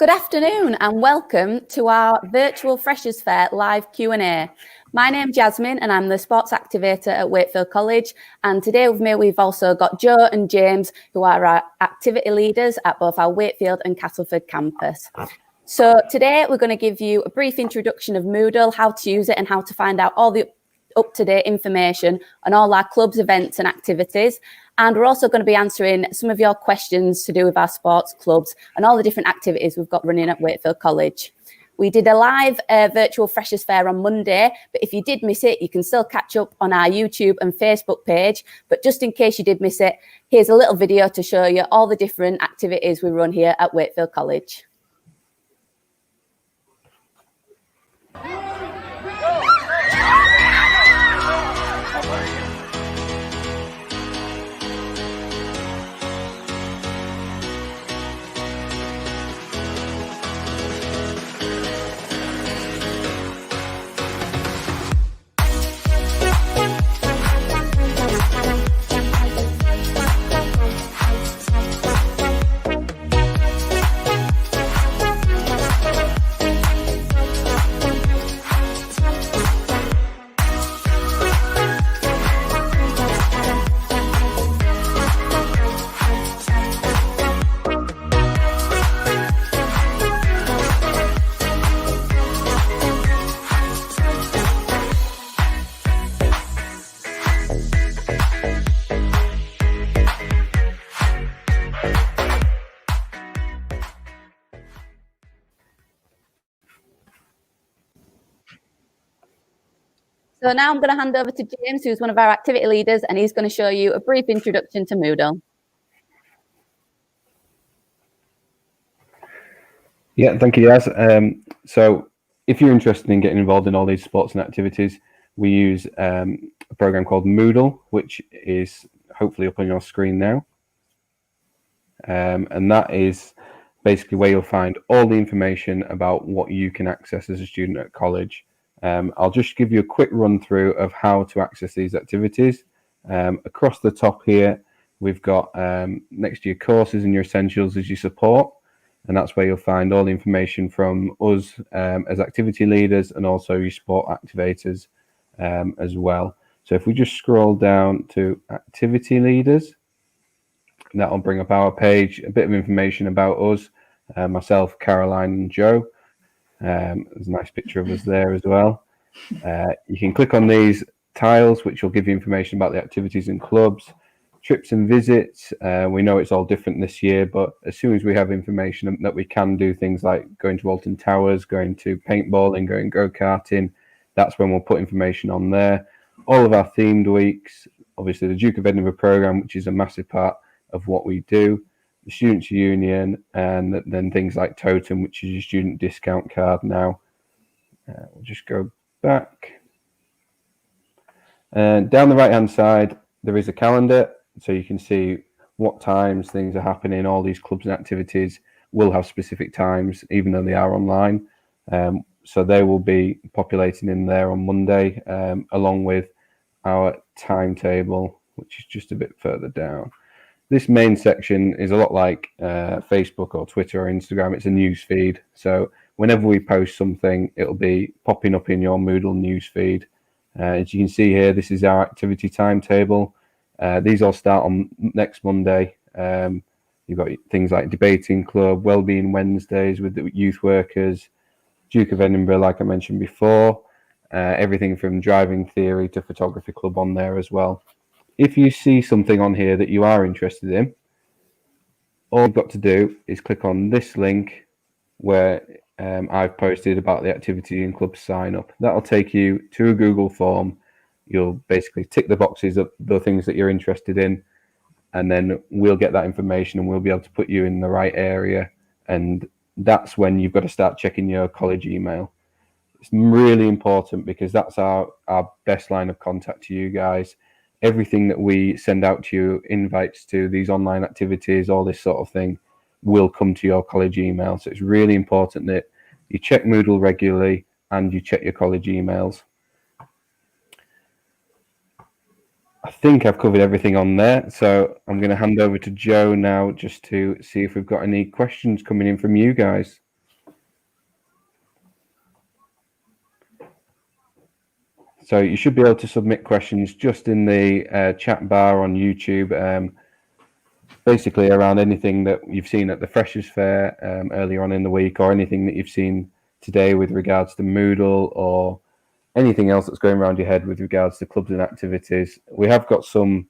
Good afternoon and welcome to our virtual Freshers Fair live Q&A. My name's Jasmine and I'm the sports activator at Wakefield College, and today with me we've also got Joe and James, who are our activity leaders at both our Wakefield and Castleford campus. So today we're going to give you a brief introduction of Moodle, how to use it and how to find out all the up-to-date information on all our clubs, events and activities. And we're also going to be answering some of your questions to do with our sports clubs and all the different activities we've got running at Wakefield College. We did a live virtual Freshers Fair on Monday, but if you did miss it, you can still catch up on our YouTube and Facebook page. But just in case you did miss it, here's a little video to show you all the different activities we run here at Wakefield College. So now I'm going to hand over to James, who's one of our activity leaders, and he's going to show you a brief introduction to Moodle. Yeah, thank you, Yaz. So if you're interested in getting involved in all these sports and activities, we use a program called Moodle, which is hopefully up on your screen now. And that is basically where you'll find all the information about what you can access as a student at college. I'll just give you a quick run through of how to access these activities. Across the top here, we've got next to your courses and your essentials is your support. And that's where you'll find all the information from us as activity leaders and also your sport activators as well. So if we just scroll down to activity leaders, that'll bring up our page, a bit of information about us, myself, Caroline and Joe. There's a nice picture of us there as well. You can click on these tiles, which will give you information about the activities and clubs, trips and visits. We know it's all different this year, but as soon as we have information that we can do things like going to Alton Towers, going to paintballing, going go-karting, that's when we'll put information on there. All of our themed weeks, obviously the Duke of Edinburgh programme, which is a massive part of what we do, the Students' Union, and then things like Totem, which is your student discount card now. We'll just go back. And down the right-hand side, there is a calendar, so you can see what times things are happening. All these clubs and activities will have specific times, even though they are online. So they will be populating in there on Monday, along with our timetable, which is just a bit further down. This main section is a lot like Facebook or Twitter or Instagram. It's a news feed. So whenever we post something, it'll be popping up in your Moodle news feed. As you can see here, this is our activity timetable. These all start on next Monday. You've got things like Debating Club, Wellbeing Wednesdays with the youth workers, Duke of Edinburgh, like I mentioned before, everything from driving theory to photography club on there as well. If you see something on here that you are interested in, all you've got to do is click on this link where I've posted about the activity and club sign up. That'll take you to a Google form. You'll basically tick the boxes of the things that you're interested in, and then we'll get that information and we'll be able to put you in the right area. And that's when you've got to start checking your college email. It's really important because that's our best line of contact to you guys. Everything that we send out to you, invites to these online activities, all this sort of thing, will come to your college email. So it's really important that you check Moodle regularly and you check your college emails. I think I've covered everything on there. So I'm going to hand over to Joe now just to see if we've got any questions coming in from you guys. So you should be able to submit questions just in the chat bar on YouTube, basically around anything that you've seen at the Freshers Fair earlier on in the week, or anything that you've seen today with regards to Moodle, or anything else that's going around your head with regards to clubs and activities. We have got some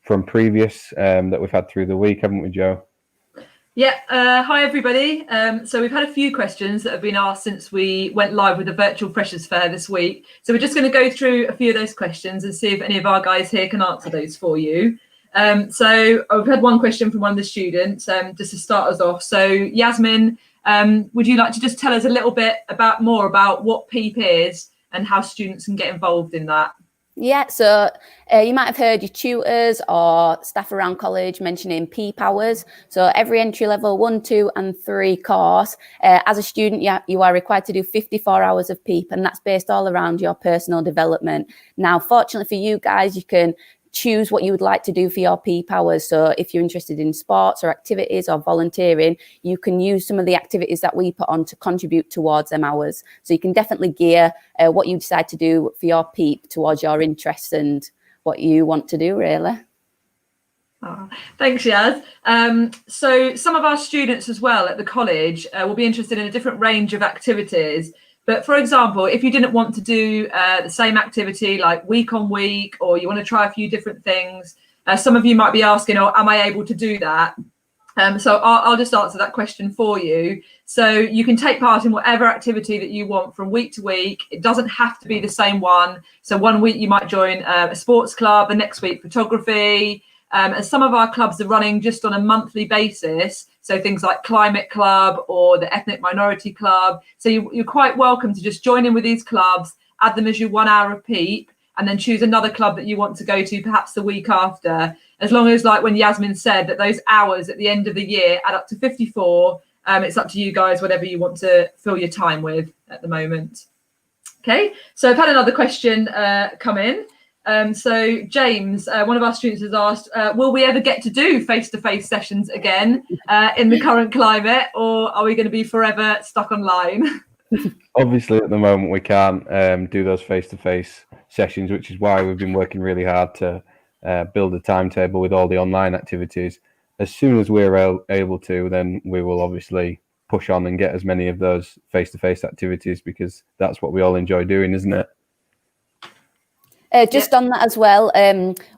from previous that we've had through the week, haven't we, Joe? Yeah, hi everybody. So we've had a few questions that have been asked since we went live with the virtual Freshers Fair this week. So we're just going to go through a few of those questions and see if any of our guys here can answer those for you. So I've had one question from one of the students, just to start us off. So Yasmin, would you like to just tell us a little bit more about what PEEP is and how students can get involved in that? Yeah, so you might have heard your tutors or staff around college mentioning PEEP hours. So every entry level 1, 2 and 3 course, as a student, you are required to do 54 hours of PEEP, and that's based all around your personal development. Now, fortunately for you guys, you can choose what you would like to do for your PEEP hours. So if you're interested in sports or activities or volunteering, you can use some of the activities that we put on to contribute towards them hours. So you can definitely gear what you decide to do for your PEEP towards your interests and what you want to do, really. Oh, thanks, Yaz. So some of our students as well at the college will be interested in a different range of activities. But for example, if you didn't want to do the same activity like week on week, or you want to try a few different things, some of you might be asking, oh, am I able to do that? So I'll just answer that question for you. So you can take part in whatever activity that you want from week to week. It doesn't have to be the same one. So one week you might join a sports club, the next week photography. And some of our clubs are running just on a monthly basis. So things like Climate Club or the Ethnic Minority Club. So you're quite welcome to just join in with these clubs, add them as your 1 hour of PEEP, and then choose another club that you want to go to perhaps the week after. As long as, like when Yasmin said, that those hours at the end of the year add up to 54, it's up to you guys, whatever you want to fill your time with at the moment. Okay, so I've had another question come in. So James, one of our students has asked, will we ever get to do face-to-face sessions again in the current climate, or are we going to be forever stuck online? Obviously, at the moment, we can't do those face-to-face sessions, which is why we've been working really hard to build a timetable with all the online activities. As soon as we're able to, then we will obviously push on and get as many of those face-to-face activities, because that's what we all enjoy doing, isn't it? Just on that as well,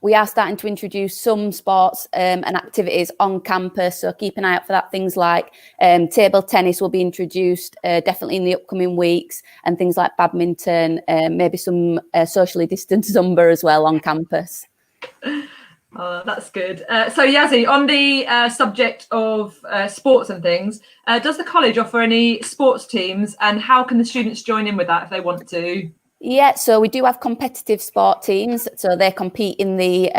we are starting to introduce some sports and activities on campus, so keep an eye out for that. Things like table tennis will be introduced definitely in the upcoming weeks, and things like badminton, maybe some socially distanced Zumba as well on campus. Oh, that's good. So Yazzie, on the subject of sports and things, does the college offer any sports teams, and how can the students join in with that if they want to? Yeah, so we do have competitive sport teams. So they compete in the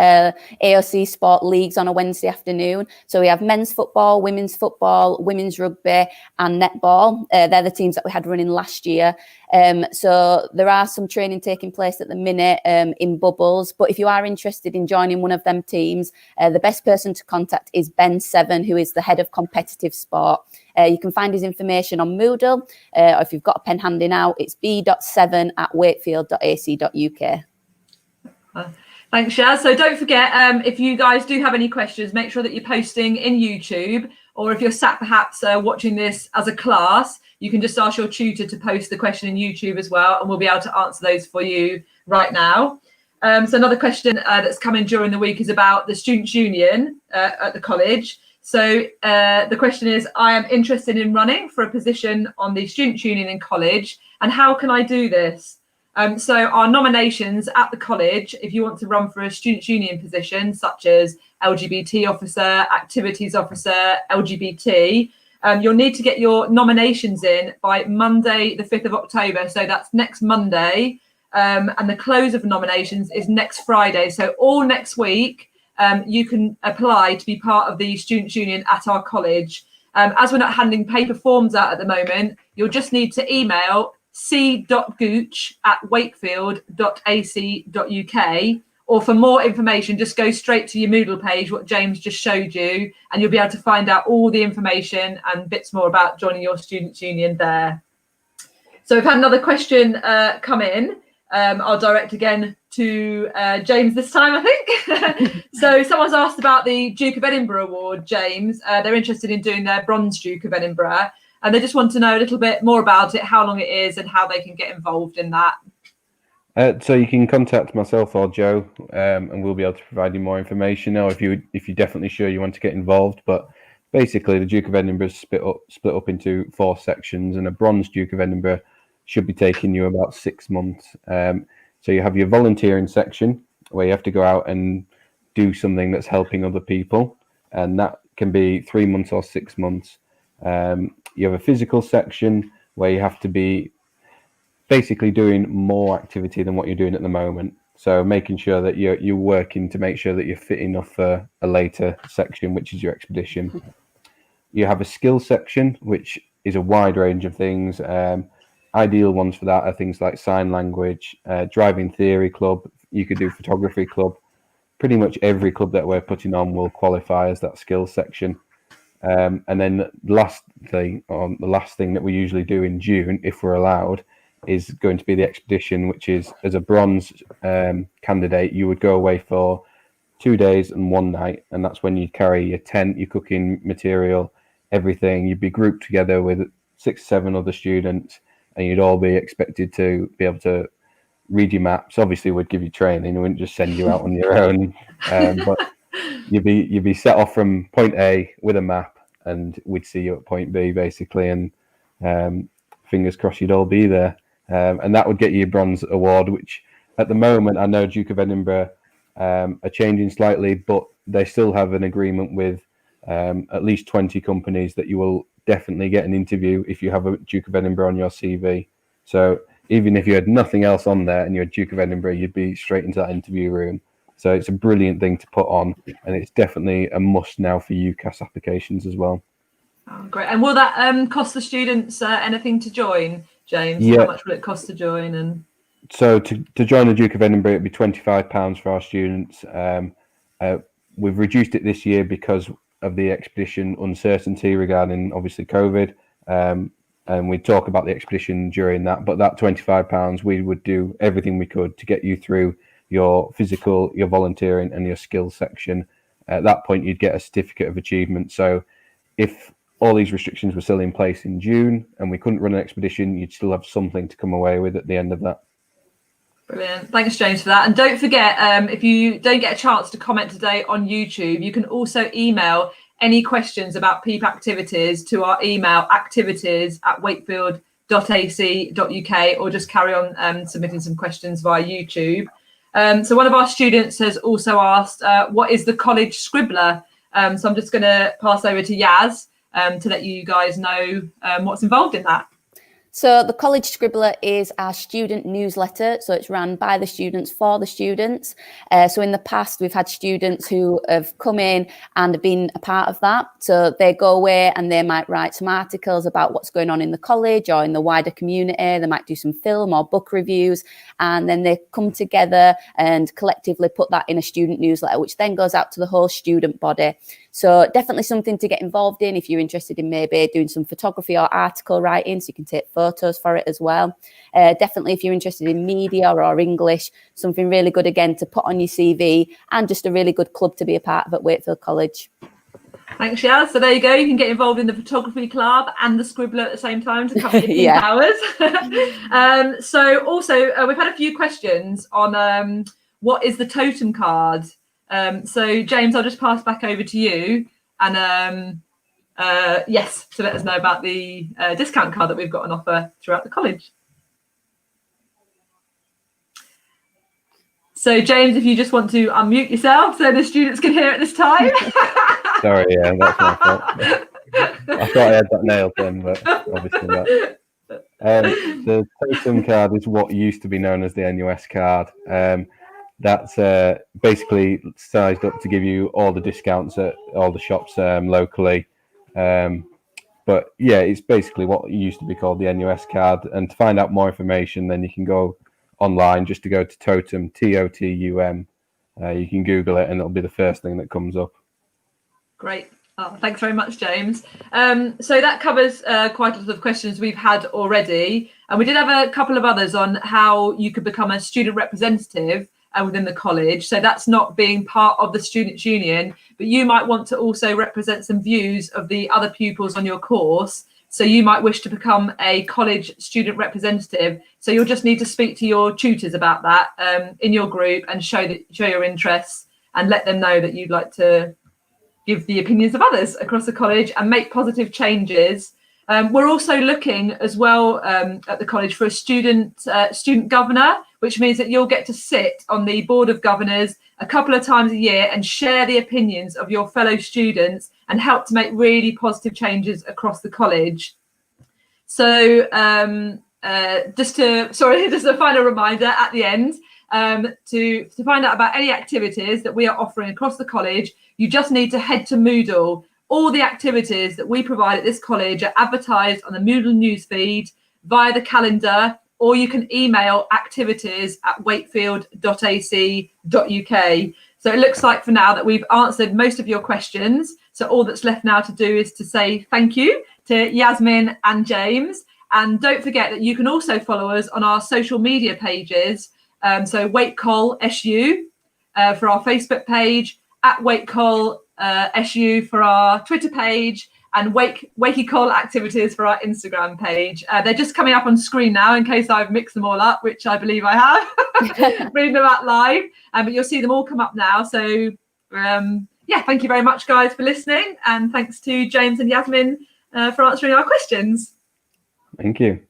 AOC sport leagues on a Wednesday afternoon. So we have men's football, women's rugby and netball. They're the teams that we had running last year. So there are some training taking place at the minute in bubbles. But if you are interested in joining one of them teams, the best person to contact is Ben Seven, who is the head of competitive sport. You can find his information on Moodle, or if you've got a pen handy now, it's b.7@wakefield.ac.uk. Thanks, Shaz. So don't forget, if you guys do have any questions, make sure that you're posting in YouTube, or if you're sat perhaps watching this as a class, you can just ask your tutor to post the question in YouTube as well, and we'll be able to answer those for you right now. So another question that's come in during the week is about the Students' Union at the college. So the question is, I am interested in running for a position on the Students' Union in college, and how can I do this? So our nominations at the college, if you want to run for a Students' Union position, such as LGBT officer, activities officer, LGBT, you'll need to get your nominations in by Monday, the 5th of October. So that's next Monday. And the close of nominations is next Friday. So all next week, you can apply to be part of the Students' Union at our college. As we're not handing paper forms out at the moment, you'll just need to email c.gooch@wakefield.ac.uk, or for more information, just go straight to your Moodle page, what James just showed you, and you'll be able to find out all the information and bits more about joining your Students' Union there. So we've had another question come in. I'll direct again to James this time, I think. So someone's asked about the Duke of Edinburgh Award, James. They're interested in doing their Bronze Duke of Edinburgh, and they just want to know a little bit more about it, how long it is, and how they can get involved in that. So you can contact myself or Joe, and we'll be able to provide you more information. Or if you're definitely sure you want to get involved, but basically the Duke of Edinburgh is split up into 4 sections, and a Bronze Duke of Edinburgh should be taking you about 6 months. So you have your volunteering section where you have to go out and do something that's helping other people, and that can be 3 months or 6 months. You have a physical section where you have to be basically doing more activity than what you're doing at the moment. So making sure that you're working to make sure that you're fit enough for a later section, which is your expedition. You have a skill section, which is a wide range of things. Ideal ones for that are things like sign language, driving theory club. You could do photography club. Pretty much every club that we're putting on will qualify as that skill section. And then the last thing that we usually do in June, if we're allowed, is going to be the expedition, which is, as a bronze candidate, you would go away for 2 days and 1 night, and that's when you carry your tent, your cooking material, everything. You'd be grouped together with 6 or 7 other students, and you'd all be expected to be able to read your maps. Obviously, we'd give you training; we wouldn't just send you out on your own. But you'd be set off from point A with a map, and we'd see you at point B, basically. And fingers crossed, you'd all be there. And that would get you a bronze award, which at the moment I know Duke of Edinburgh are changing slightly, but they still have an agreement with at least 20 companies that you will definitely get an interview if you have a Duke of Edinburgh on your CV. So even if you had nothing else on there and you're a Duke of Edinburgh, you'd be straight into that interview room. So it's a brilliant thing to put on, and it's definitely a must now for UCAS applications as well. Oh, great. And will that cost the students anything to join, James? Yeah. How much will it cost to join? And so to join the Duke of Edinburgh, it'd be £25 for our students. We've reduced it this year because of the expedition uncertainty regarding obviously COVID. And we talk about the expedition during that, but that £25, we would do everything we could to get you through your physical, your volunteering and your skills section. At that point, you'd get a certificate of achievement. So if all these restrictions were still in place in June and we couldn't run an expedition, you'd still have something to come away with at the end of that. Brilliant. Thanks, James, for that. And don't forget, if you don't get a chance to comment today on YouTube, you can also email any questions about PEEP activities to our email activities@wakefield.ac.uk, or just carry on submitting some questions via YouTube. So one of our students has also asked, what is the college Scribbler? So I'm just going to pass over to Yaz to let you guys know what's involved in that. So the College Scribbler is our student newsletter. So it's run by the students for the students. So in the past, we've had students who have come in and have been a part of that. So they go away and they might write some articles about what's going on in the college or in the wider community. They might do some film or book reviews, and then they come together and collectively put that in a student newsletter, which then goes out to the whole student body. So definitely something to get involved in if you're interested in maybe doing some photography or article writing, so you can take photos for it as well. Definitely if you're interested in media or English, something really good again to put on your CV, and just a really good club to be a part of at Wakefield College. Thanks, Yaz. So there you go. You can get involved in the photography club and the Scribbler at the same time to cover your peak hours. So also we've had a few questions on what is the Totem card? So James, I'll just pass back over to you, and yes, to let us know about the discount card that we've got on offer throughout the college. So James, if you just want to unmute yourself so the students can hear at this time. Sorry, yeah, that's my fault. I thought I had that nailed then, but obviously not. The Totem card is what used to be known as the NUS card. That's basically sized up to give you all the discounts at all the shops locally. But yeah, it's basically what used to be called the NUS card. And to find out more information, then you can go online, just to go to Totem, TOTUM. You can Google it and it'll be the first thing that comes up. Great. Oh, thanks very much, James. So that covers quite a lot of questions we've had already. And we did have a couple of others on how you could become a student representative within the college. So that's not being part of the Students' Union, but you might want to also represent some views of the other pupils on your course. So you might wish to become a college student representative. So you'll just need to speak to your tutors about that in your group and show your interests and let them know that you'd like to give the opinions of others across the college and make positive changes. We're also looking as well at the college for a student governor, which means that you'll get to sit on the board of governors a couple of times a year and share the opinions of your fellow students and help to make really positive changes across the college. So just a final reminder at the end, to find out about any activities that we are offering across the college, you just need to head to Moodle. All the activities that we provide at this college are advertised on the Moodle newsfeed via the calendar, or you can email activities@wakefield.ac.uk. So it looks like for now that we've answered most of your questions. So all that's left now to do is to say thank you to Yasmin and James. And don't forget that you can also follow us on our social media pages. So WakeCol SU for our Facebook page, at WakeCol SU for our Twitter page, and WakeyCol Activities for our Instagram page. They're just coming up on screen now in case I've mixed them all up, which I believe I have, reading them out live. But you'll see them all come up now. So yeah, thank you very much, guys, for listening. And thanks to James and Yasmin for answering our questions. Thank you.